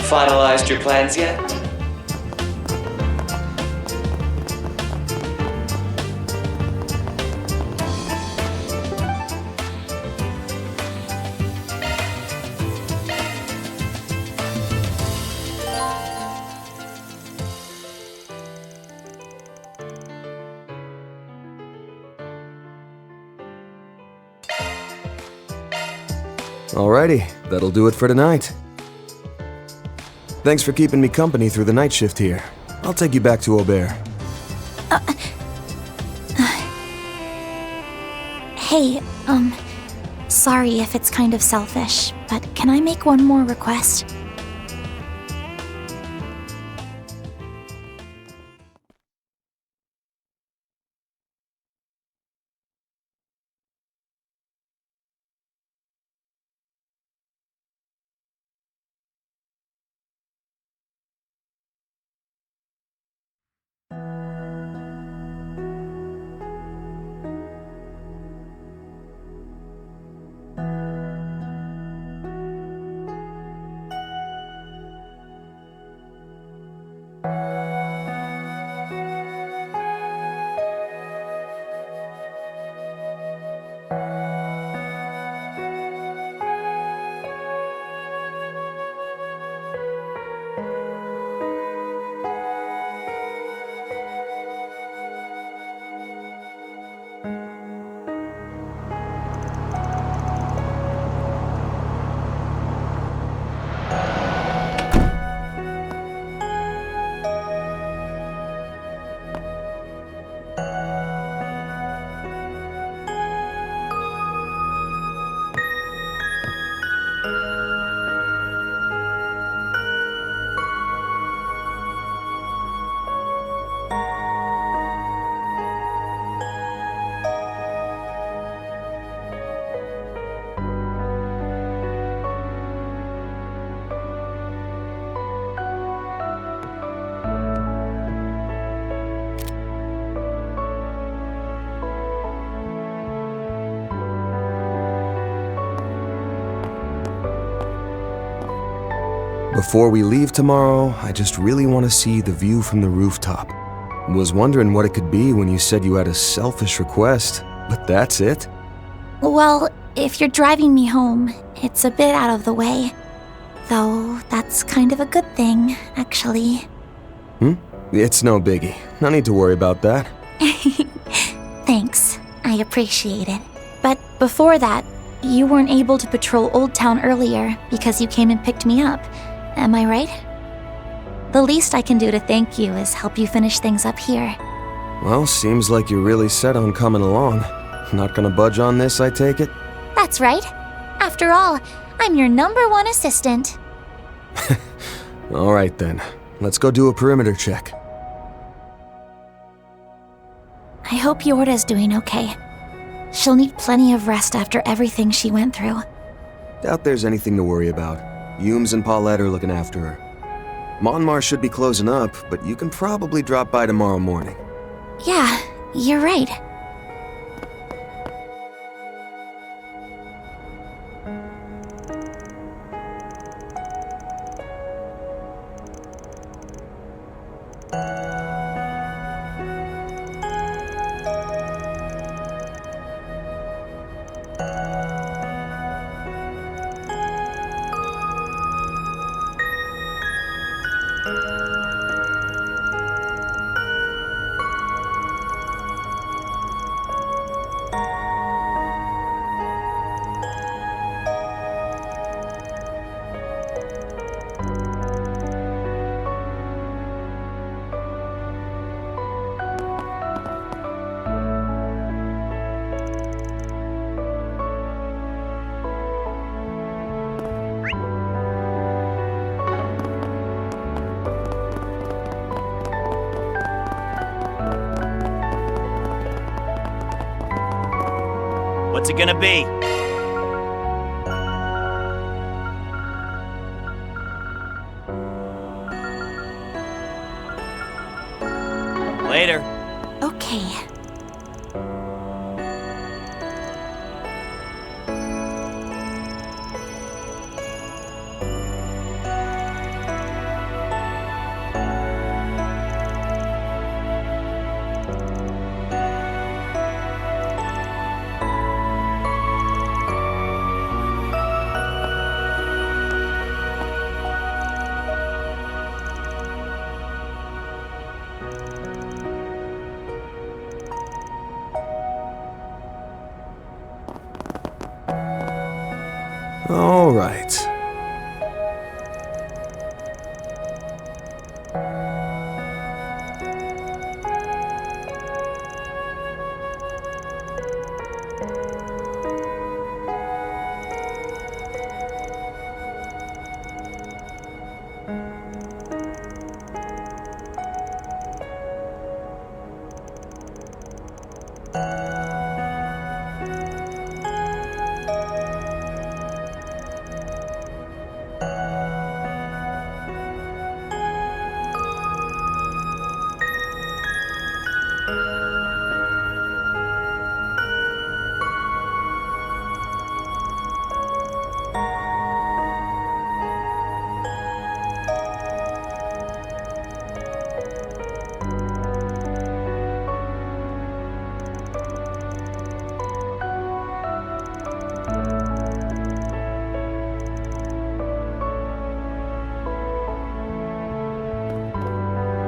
finalized your plans yet? Alrighty, that'll do it for tonight. Thanks for keeping me company through the night shift here. I'll take you back to Aubert. Hey, sorry if it's kind of selfish, but can I make one more request? Before we leave tomorrow, I just really want to see the view from the rooftop. Was wondering what it could be when you said you had a selfish request, but that's it? Well, if you're driving me home, it's a bit out of the way. Though, that's kind of a good thing, actually. It's no biggie. No need to worry about that. Thanks. I appreciate it. But before that, you weren't able to patrol Old Town earlier because you came and picked me up. Am I right? The least I can do to thank you is help you finish things up here. Well, seems like you're really set on coming along. Not gonna budge on this, I take it? That's right. After all, I'm your #1 assistant. Alright then. Let's go do a perimeter check. I hope Youre's doing okay. She'll need plenty of rest after everything she went through. Doubt there's anything to worry about. Humes and Paulette are looking after her. Monmar should be closing up, but you can probably drop by tomorrow morning. Yeah, you're right. What's it gonna be? Later. Okay. All right.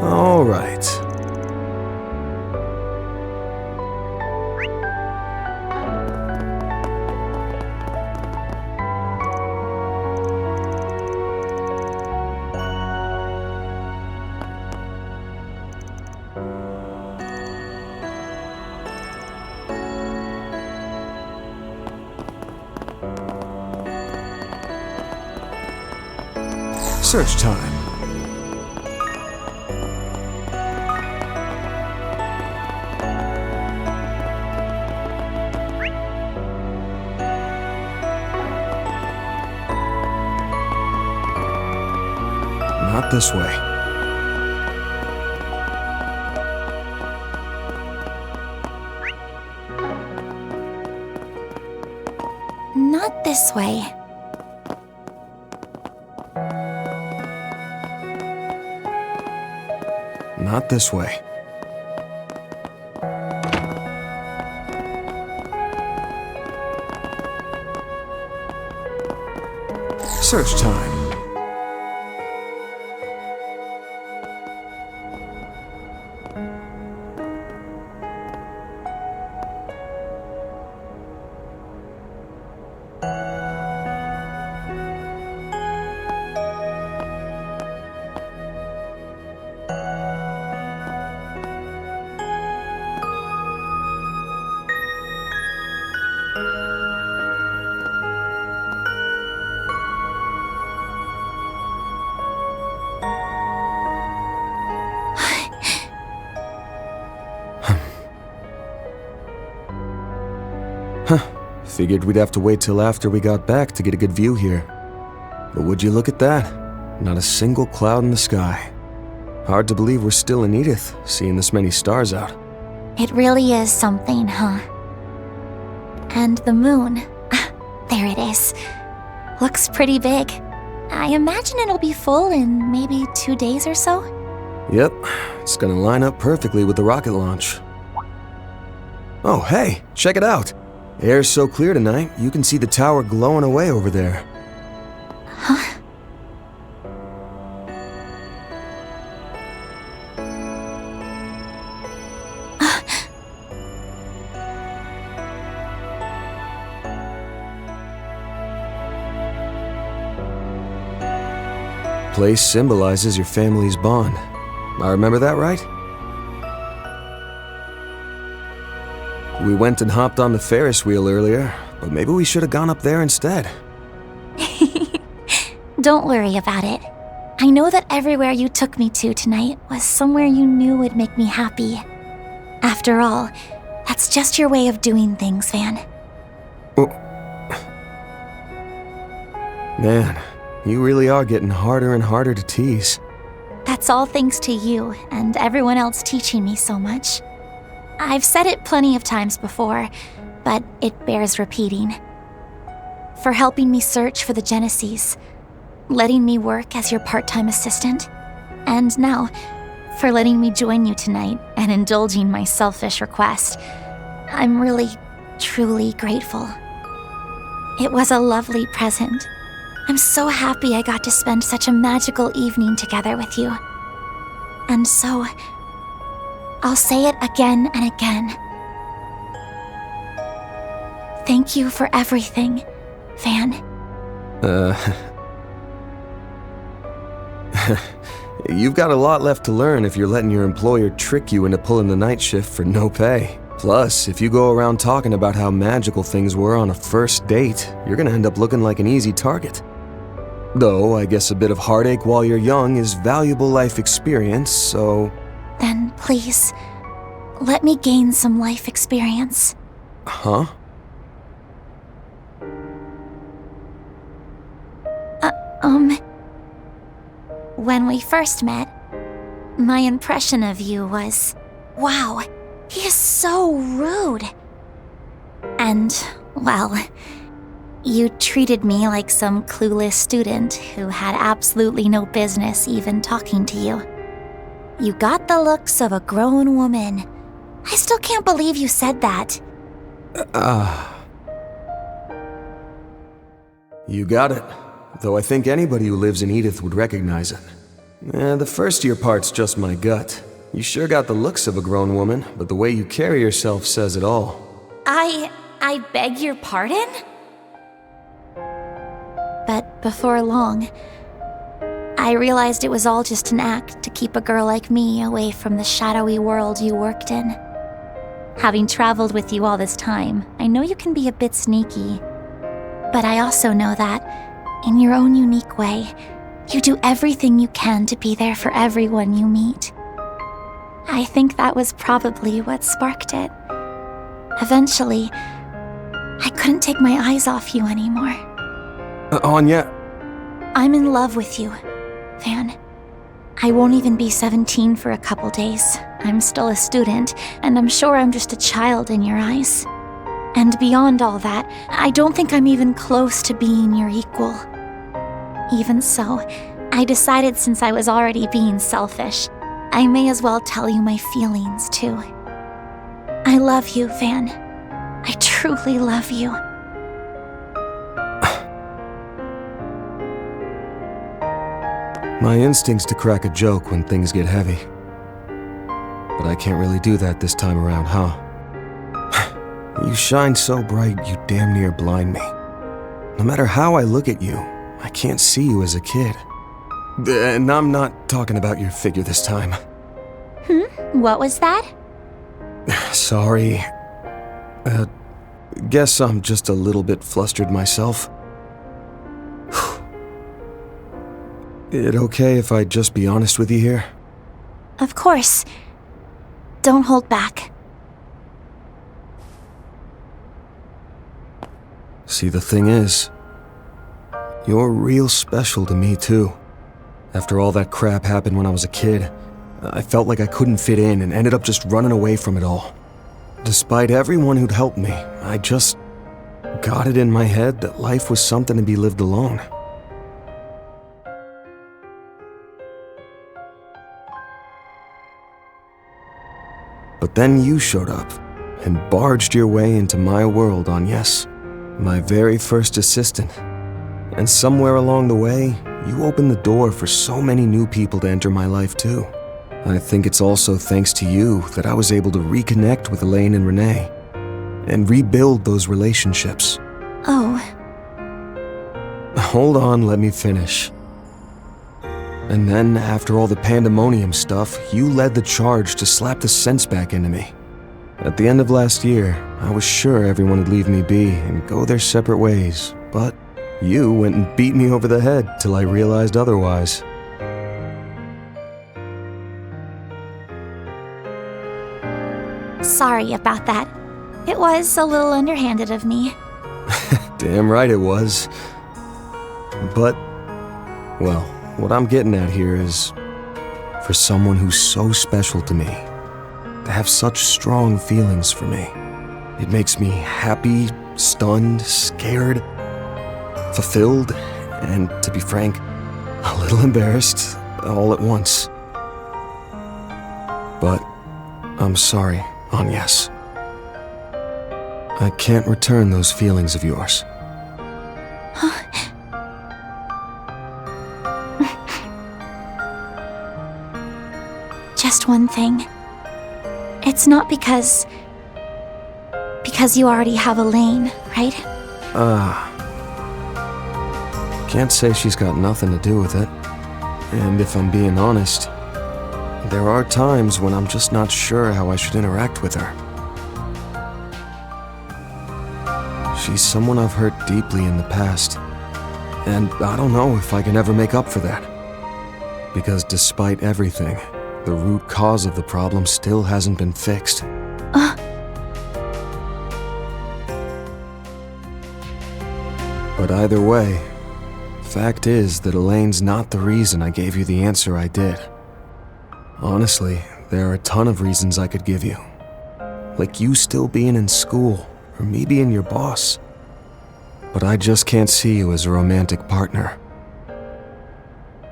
All right. Search time. Not this way. Not this way. Not this way. Search time. Figured we'd have to wait till after we got back to get a good view here. But would you look at that? Not a single cloud in the sky. Hard to believe we're still in Edith, seeing this many stars out. It really is something, huh? And the moon. There it is. Looks pretty big. I imagine it'll be full in maybe 2 days or so? Yep, it's gonna line up perfectly with the rocket launch. Oh, hey, check it out. Air's so clear tonight, you can see the tower glowing away over there. Huh? Place symbolizes your family's bond. I remember that right? We went and hopped on the Ferris wheel earlier, but maybe we should have gone up there instead. Don't worry about it. I know that everywhere you took me to tonight was somewhere you knew would make me happy. After all, that's just your way of doing things, Van. Oh. Man, you really are getting harder and harder to tease. That's all thanks to you and everyone else teaching me so much. I've said it plenty of times before, but it bears repeating. For helping me search for the Genesis, letting me work as your part-time assistant, and now, for letting me join you tonight and indulging my selfish request. I'm really, truly grateful. It was a lovely present. I'm so happy I got to spend such a magical evening together with you. And so, I'll say it again and again. Thank you for everything, Van. You've got a lot left to learn if you're letting your employer trick you into pulling the night shift for no pay. Plus, if you go around talking about how magical things were on a first date, you're gonna end up looking like an easy target. Though, I guess a bit of heartache while you're young is valuable life experience, so... Then please, let me gain some life experience. Huh? When we first met, my impression of you was, wow, he is so rude. And, well, you treated me like some clueless student who had absolutely no business even talking to you. You got the looks of a grown woman. I still can't believe you said that. You got it. Though I think anybody who lives in Edith would recognize it. The first year part's just my gut. You sure got the looks of a grown woman, but the way you carry yourself says it all. I beg your pardon? But before long, I realized it was all just an act to keep a girl like me away from the shadowy world you worked in. Having traveled with you all this time, I know you can be a bit sneaky. But I also know that, in your own unique way, you do everything you can to be there for everyone you meet. I think that was probably what sparked it. Eventually, I couldn't take my eyes off you anymore. Anya? I'm in love with you, Van. I won't even be 17 for a couple days. I'm still a student, and I'm sure I'm just a child in your eyes. And beyond all that, I don't think I'm even close to being your equal. Even so, I decided since I was already being selfish, I may as well tell you my feelings too. I love you, Van. I truly love you. My instinct's to crack a joke when things get heavy. But I can't really do that this time around, huh? You shine so bright, you damn near blind me. No matter how I look at you, I can't see you as a kid. And I'm not talking about your figure this time. What was that? Sorry. Guess I'm just a little bit flustered myself. It okay if I just be honest with you here? Of course. Don't hold back. See, the thing is, you're real special to me, too. After all that crap happened when I was a kid, I felt like I couldn't fit in and ended up just running away from it all. Despite everyone who'd helped me, I just got it in my head that life was something to be lived alone. But then you showed up and barged your way into my world, Agnes, my very first assistant. And somewhere along the way, you opened the door for so many new people to enter my life too. I think it's also thanks to you that I was able to reconnect with Elaine and Renee and rebuild those relationships. Oh. Hold on, let me finish. And then, after all the pandemonium stuff, you led the charge to slap the sense back into me. At the end of last year, I was sure everyone would leave me be and go their separate ways, but you went and beat me over the head till I realized otherwise. Sorry about that. It was a little underhanded of me. Damn right it was. But, well, what I'm getting at here is, for someone who's so special to me, to have such strong feelings for me, it makes me happy, stunned, scared, fulfilled, and, to be frank, a little embarrassed all at once. But I'm sorry, Agnes. I can't return those feelings of yours. Just one thing. It's not because you already have Elaine, right? Can't say she's got nothing to do with it. And if I'm being honest, there are times when I'm just not sure how I should interact with her. She's someone I've hurt deeply in the past, and I don't know if I can ever make up for that. Because despite everything, the root cause of the problem still hasn't been fixed. But either way, fact is that Elaine's not the reason I gave you the answer I did. Honestly, there are a ton of reasons I could give you. Like you still being in school, or me being your boss. But I just can't see you as a romantic partner.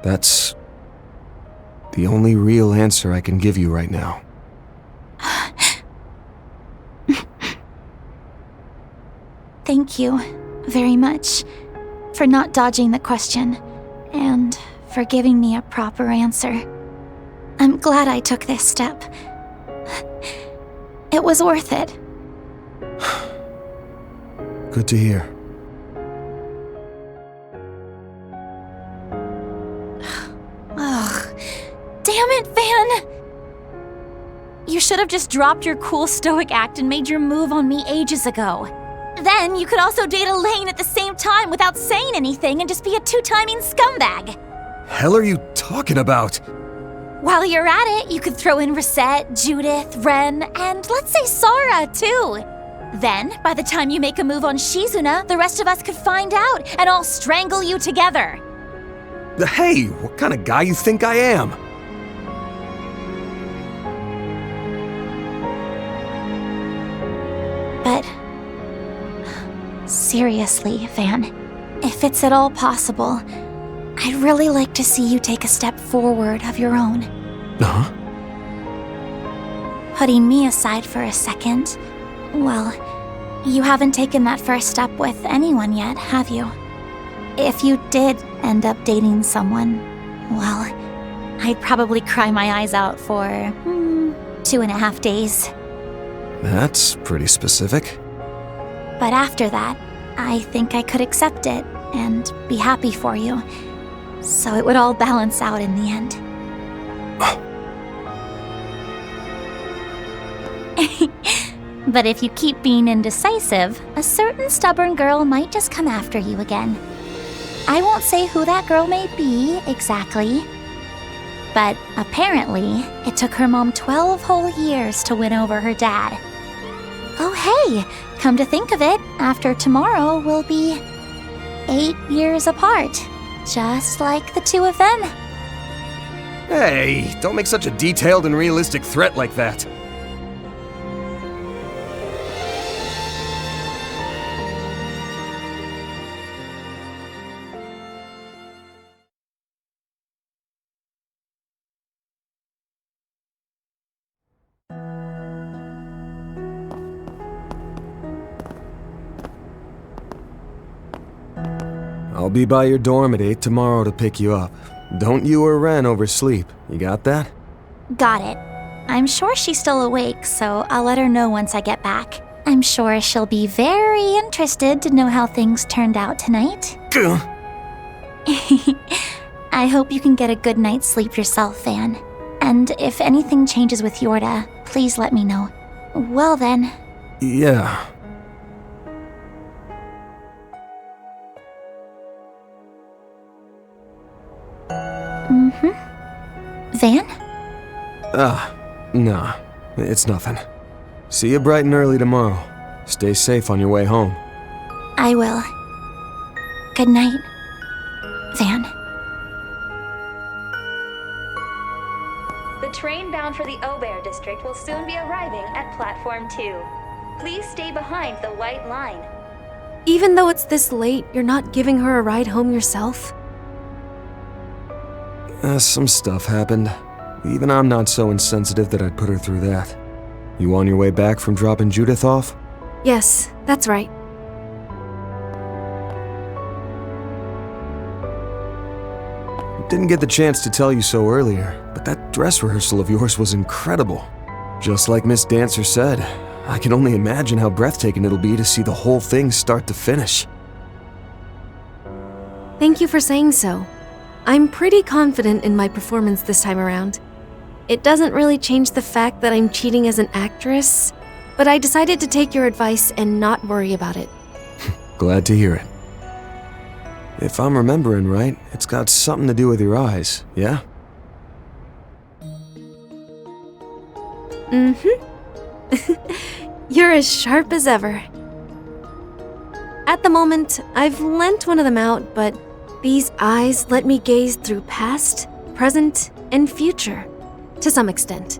That's the only real answer I can give you right now. Thank you very much for not dodging the question and for giving me a proper answer. I'm glad I took this step. It was worth it. Good to hear. Ugh. Damn it, Van! You should have just dropped your cool stoic act and made your move on me ages ago. Then you could also date Elaine at the same time without saying anything and just be a two-timing scumbag. Hell are you talking about? While you're at it, you could throw in Reset, Judith, Ren, and let's say Sara, too. Then, by the time you make a move on Shizuna, the rest of us could find out and all strangle you together. Hey, what kind of guy you think I am? But seriously, Van, if it's at all possible, I'd really like to see you take a step forward of your own. Huh? Putting me aside for a second, well, you haven't taken that first step with anyone yet, have you? If you did end up dating someone, well, I'd probably cry my eyes out for 2.5 days. That's pretty specific. But after that, I think I could accept it and be happy for you. So it would all balance out in the end. But if you keep being indecisive, a certain stubborn girl might just come after you again. I won't say who that girl may be exactly, but apparently it took her mom 12 whole years to win over her dad. Oh hey, come to think of it, after tomorrow we'll be 8 years apart, just like the two of them. Hey, don't make such a detailed and realistic threat like that. I'll be by your dorm at 8 tomorrow to pick you up. Don't you or Ren oversleep. You got that? Got it. I'm sure she's still awake, so I'll let her know once I get back. I'm sure she'll be very interested to know how things turned out tonight. I hope you can get a good night's sleep yourself, Van. And if anything changes with Youre, please let me know. Well then. Yeah. Van? Nah. It's nothing. See you bright and early tomorrow. Stay safe on your way home. I will. Good night, Van. The train bound for the Aubert district will soon be arriving at platform 2. Please stay behind the white line. Even though it's this late, you're not giving her a ride home yourself? Some stuff happened. Even I'm not so insensitive that I'd put her through that. You on your way back from dropping Judith off? Yes, that's right. Didn't get the chance to tell you so earlier, but that dress rehearsal of yours was incredible. Just like Miss Dancer said, I can only imagine how breathtaking it'll be to see the whole thing start to finish. Thank you for saying so. I'm pretty confident in my performance this time around. It doesn't really change the fact that I'm cheating as an actress, but I decided to take your advice and not worry about it. Glad to hear it. If I'm remembering right, it's got something to do with your eyes, yeah? You're as sharp as ever. At the moment, I've lent one of them out, but these eyes let me gaze through past, present, and future, to some extent.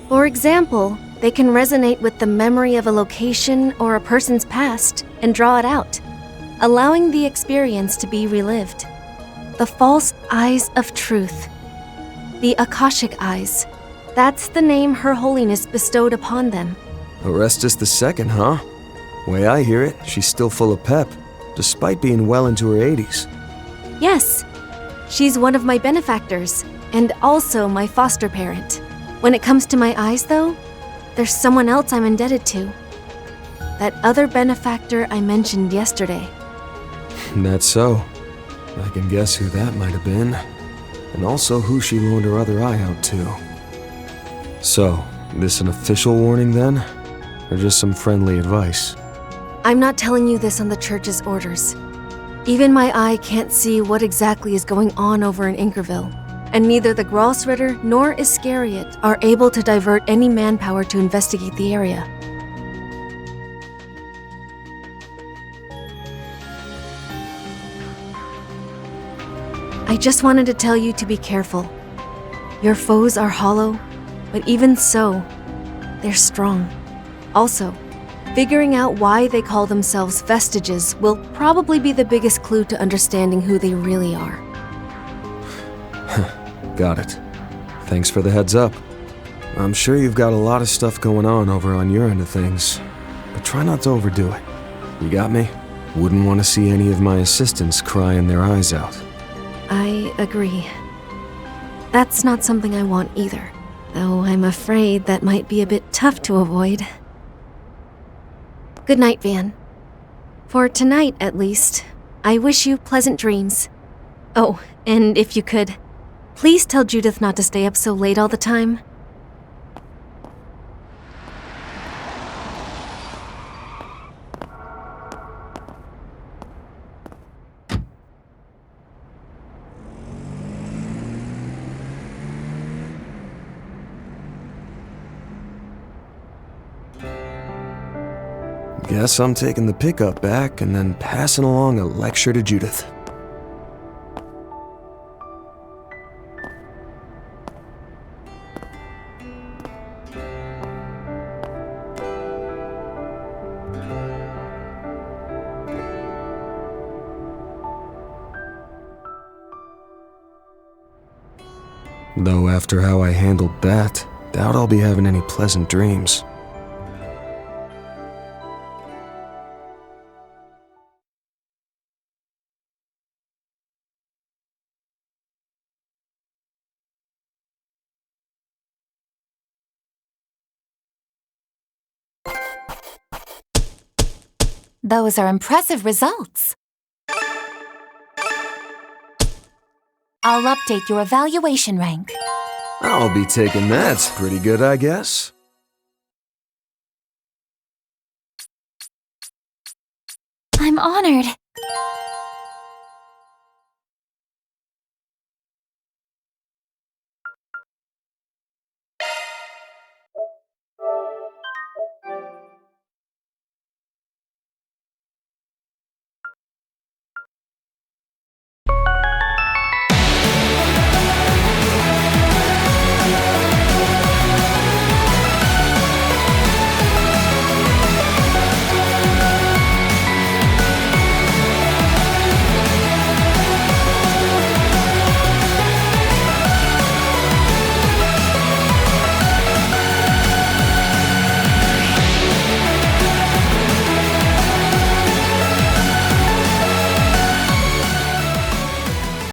For example, they can resonate with the memory of a location or a person's past and draw it out, allowing the experience to be relived. The false eyes of truth. The Akashic eyes. That's the name Her Holiness bestowed upon them. Orestes II, huh? Way I hear it, she's still full of pep, despite being well into her 80s. Yes, she's one of my benefactors, and also my foster parent. When it comes to my eyes, though, there's someone else I'm indebted to. That other benefactor I mentioned yesterday. That's so. I can guess who that might have been, and also who she loaned her other eye out to. So, this an official warning then? Or just some friendly advice? I'm not telling you this on the church's orders. Even my eye can't see what exactly is going on over in Inkerville, and neither the Grossritter nor Iscariot are able to divert any manpower to investigate the area. I just wanted to tell you to be careful. Your foes are hollow, but even so, they're strong. Also, figuring out why they call themselves vestiges will probably be the biggest clue to understanding who they really are. Got it. Thanks for the heads up. I'm sure you've got a lot of stuff going on over on your end of things, but try not to overdo it. You got me? Wouldn't want to see any of my assistants crying their eyes out. I agree. That's not something I want either, though I'm afraid that might be a bit tough to avoid. Good night, Van. For tonight, at least, I wish you pleasant dreams. Oh, and if you could, please tell Judith not to stay up so late all the time. Guess I'm taking the pickup back and then passing along a lecture to Judith. Though after how I handled that, doubt I'll be having any pleasant dreams. Those are impressive results. I'll update your evaluation rank. I'll be taking that. Pretty good, I guess. I'm honored.